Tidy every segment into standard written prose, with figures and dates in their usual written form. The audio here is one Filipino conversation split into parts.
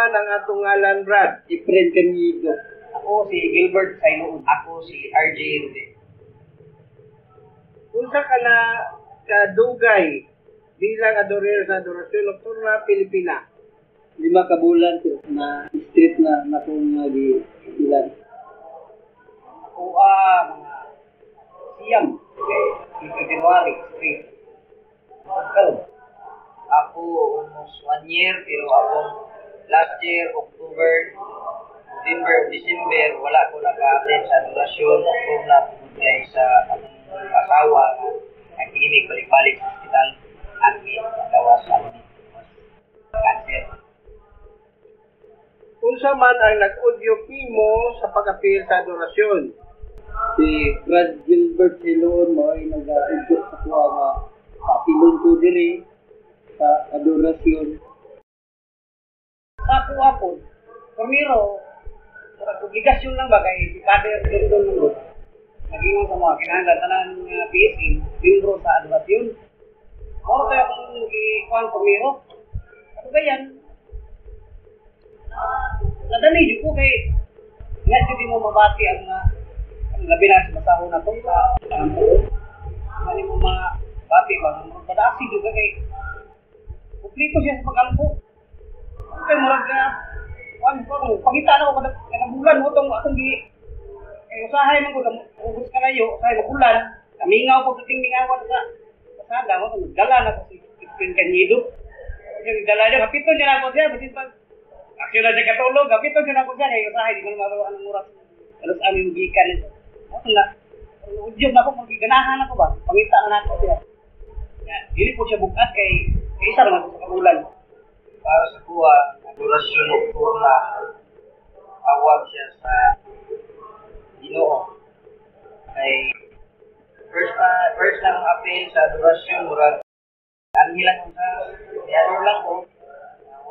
man ang atong ngalan, Brad? Different kanido. Ako si Gilbert Sailoon. Ako si RJ Rude. Unsa ka na kadugay bilang adorer sa Adorasyon Nocturna Pilipina? 5 ka bulan na street na nakong gibilan. Ako mga siyam. January street. Ako almost 1 year, pero ako last year, October, November, December, wala ko naka-attend sa adorasyon. Ako na tungkol sa akong asawa na nagkikimig balik-balik sa hospital. Amin, gawas sa cancer. Unsa man ang nag-audio mo sa pag-apil sa adorasyon? Si Brad Gilbert Sailoon mo ay nag-audio sa kuha nga kapilon ko diri sa adorasyon. Sa kuha po, Primero, obligasyon lang ba kay si Father Gilbert Sailoon naging sa mga kinahanglan tanang PSC, membro sa adorasyon. Ako tayo akong ikuhan Primero. Ako ba yan? Nadali dito ko kay nga dito mo mabati ang labi na sa masaho na ito sa buo. Hindi mo mabati ba? Madasi juga kay kumplito siya sa pag-alpo. Okay, murag pagkita na ko kada bulan mo itong akong usahay mo ko, ubus ka na yun, usahay mo bulan, kamingaw po ito tingingawan sa kasada mo, nagdala na ko si Kanyido. Nagdala niya, kapito niya na ako siya, basit pag aksyon na siya katulog, kapito niya na ako siya, kaya usahay, di ko na magawa ng oras. Alos amin gikan ito. Ako na, udyog na ako, magiganahan ako ba? Pangita na ako siya. Dili po siya bukat kay isa naman sa kabulan. Para sa kuha, adorasyon nocturna, awag siya sa Ginoo. Ay first lang ang apel sa adorasyon, murag anhilan ko sa diador lang ko.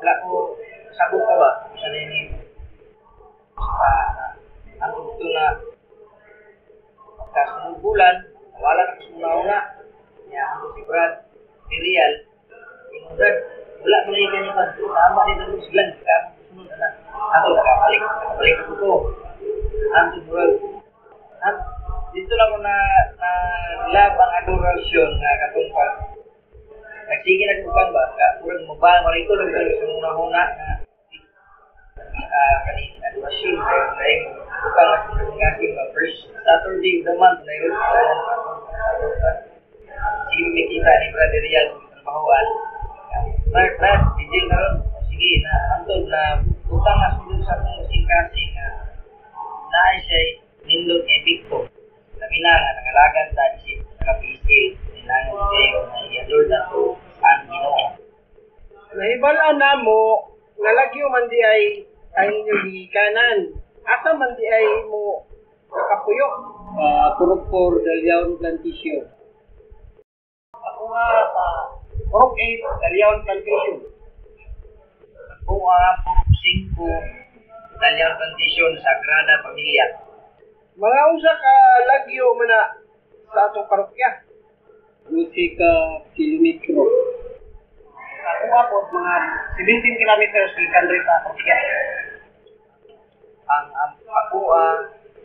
Wala ko sabot ka ba? Sa nini. Ang gusto na kasunod bulan, wala na kasunod-una. Ang si Brad, si Real, yung Brad, wala mo na yung ganyan. Tama din ang silang, kasunod na. Ako, nakabalik ako ko. Ang Brad, dito lang ko na lab ang adorasyon na katungkal. Nagsige na kukan ba? Kurang mabal, marito lang talaga sa muna-huna na kanina adorasyon. Dahil kukan na sa kasing first Saturday of the month na yun. Sige, may kita ni Brother Real sa trabahoan. Brad, DJ na rin. Sige, na antod na utang na sunod sa akong kasing-kasing na ay siya'y nindot ni Victor. Sabi na nga, nangalagan sa isip, nakapisil, nilangan kayo na i-ador na to ang Ginoo. Nahibalaan na mo, nalagyo man di ay inyong hikanan. Asa man di ay mo nakapuyo? Purok Dalyaon Plantation. Ako nga sa Purok 8, Dalyaon Plantation. Ako nga Purok 5, Dalyaon Plantation, Sagrada Familia. Mga unsa ka lagyo man na sa atong parokya? 12 ka kilometro. Ako nga po, mga 17 kilometers gikan rin sa parokya. Ang ako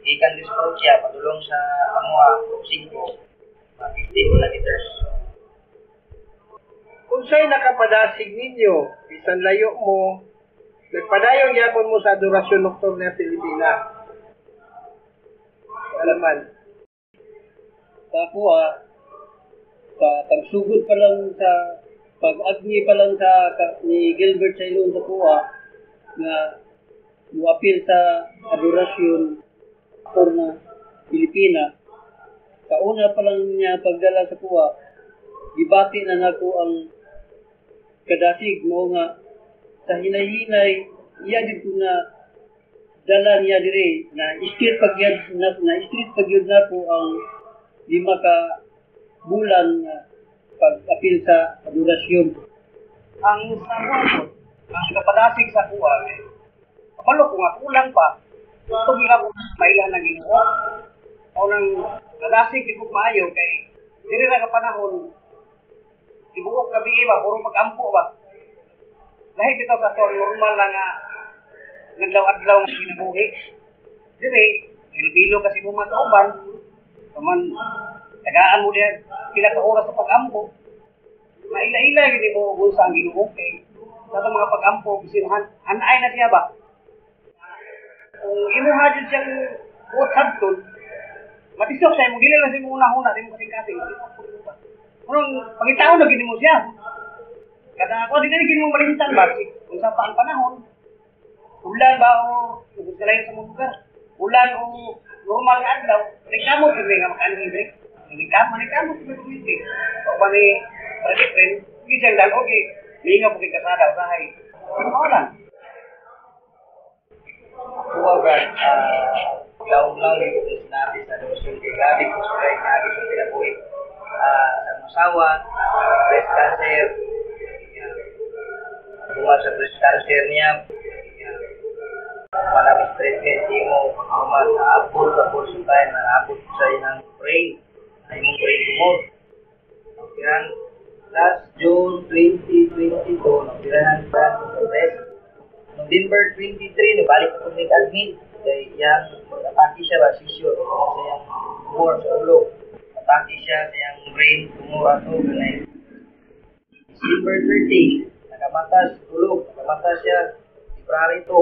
gikan din sa parokya, padulong sa Amua, 5, 15 kilometers. Unsay nakapadasig ninyo, bisan layo mo, nagpadayon gyapon mo sa adorasyon nocturna Pilipina. Alaman. Sa kuha, sa pagsugod pa lang sa pag-agni pa lang sa ni Gilbert Sailoon sa kuha na muapil sa adorasyon na Pilipina. Sa una pa lang niya pagdala sa kuha, gibati na nako ang kadasig mo nga sa hinay-hinay iya dito na dala niya dire na street pagyud na po ang 5 ka bulan pag-apil sa adorasyon. Ang sa kuha ang kapadasig sa kuha, kapalo ko nga kulang pa, gusto nila ko mailan na Ginoo. O nang kadasig di ko maayo kay diri ra ka panahon ibuok gabi ba, puro pag-ampo ba. Dahil dito sa normal lang nga naglaw-adlaw nga ginabuhi. Dire, bilo kasi mo matauban. Kaman, tagaan mo diyan, pila ka oras sa pag-ampo. Maila-ila yun mo kung saan ginubuhi. Kay, sa mga pag-ampo, hanay na siya ba? Kung imuha dyan siyang buot sabton, matisok siya, mo gila lang siya una-una, di mo kasing-kasing. Kung pangitao na gini mo siya. Kada ako, di na gini mo malintan ba? Kung sa paang panahon, ulan ba o gusto lang sa mga lugar? Ulan o normal nga adlaw, nagkamot yun nga makaano yung break. Nagkamot yun yung break. O ba ni Project Friend, hindi siyang dahil, okay, hindi nga po kay kasada, usahay. Ano lang? Kuha Brad, laong lang yung sinabi sa Luzon kay Gabi kung sa kaya nga sa pinabuhi. Sa masawa, breast cancer, kuha sa breast cancer niya, malabis treatment, di mo naabot sa full time, naabot sa inang brain, na imong brain tumor. Napiran, last June 2022, napirahan sa breast. November 23, nabalik ako nag-admit. Kaya yung atake siya ba, seizure, sa yung tumor sa ulo. Atake siya sa yung brain, tumor ato, ganay. December 30, nakamatas, tulog, nakamatas siya, February 2.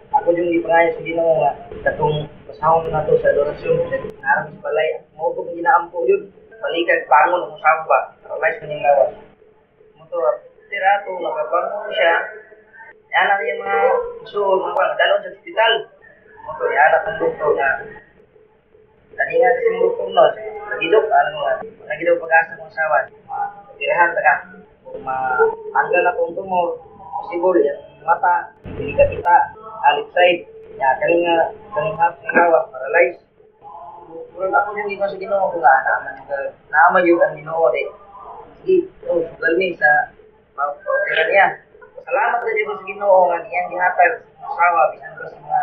Ako yung ipangayas sa Ginoo nga, katong masahon na to sa adorasyon, narang sa balay, mautong ginaampo yun. Balikag, bangon, umusama ba, paralyze na yung lawas. Motor, tirato, nakabangon siya, yan ang yung mga suod, mga dalawang sa hospital. Motor, yan ang doktor na, tadi nga kasi mga doktor no, nagidok, nagidok pag-asa ng asawa, tirahan ka, kung matanggal na kung tumor, possible, yung mata, hindi ka kita, left side, kaning half ng lawas, paralyzed. Pero ako yung ito sa Ginoo ko naman yung ang Ginoo di. Sige, sugal mi sa pagkakira niya. Salamat sa Diyos sa Ginoo nga niyang gihatag sa asawa, bisan ba sa mga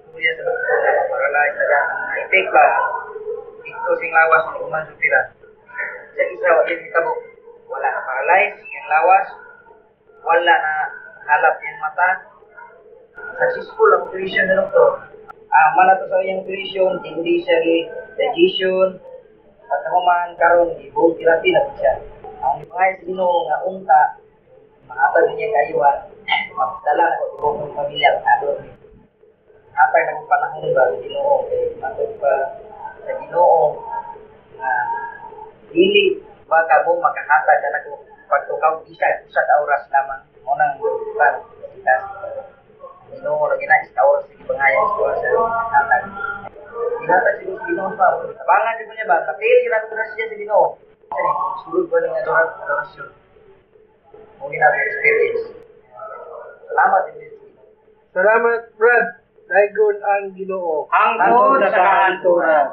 istorya sa doktor na paralyzed na mga effect ba. Ito sing lawas ni Kuman Supira. Sa isa, yung hitabo, wala na paralyzed, yung lawas, wala na halap yung mata. Successful ang operation na doktor. Mana to sa iyang operation, hindi siya digestion, pagkahuman karon ibong therapy na siya. Ang ipangayas sa Ginoo nga unta, mahatag niya kayuhan, magdala na ko ibong pamilya ang ador ni. Hatag ng panahon ba sa Ginoo, kay matod pa sa Ginoo nga dili ba ka mo makahatag na ko pagtukaw isa sa oras lamang mo nang pan Ginoo ra gina sa oras sa pangayas ko sa hatag. Ihatag siguro sa Ginoo pa. Abangan din niya ba? Matili ra ko siya sa Ginoo. Kasi sulod ba nga doon adorasyon. Mo gina experience. Salamat din. Salamat, Brad. Daigon ang Ginoo. Hangtod sa kahanturan.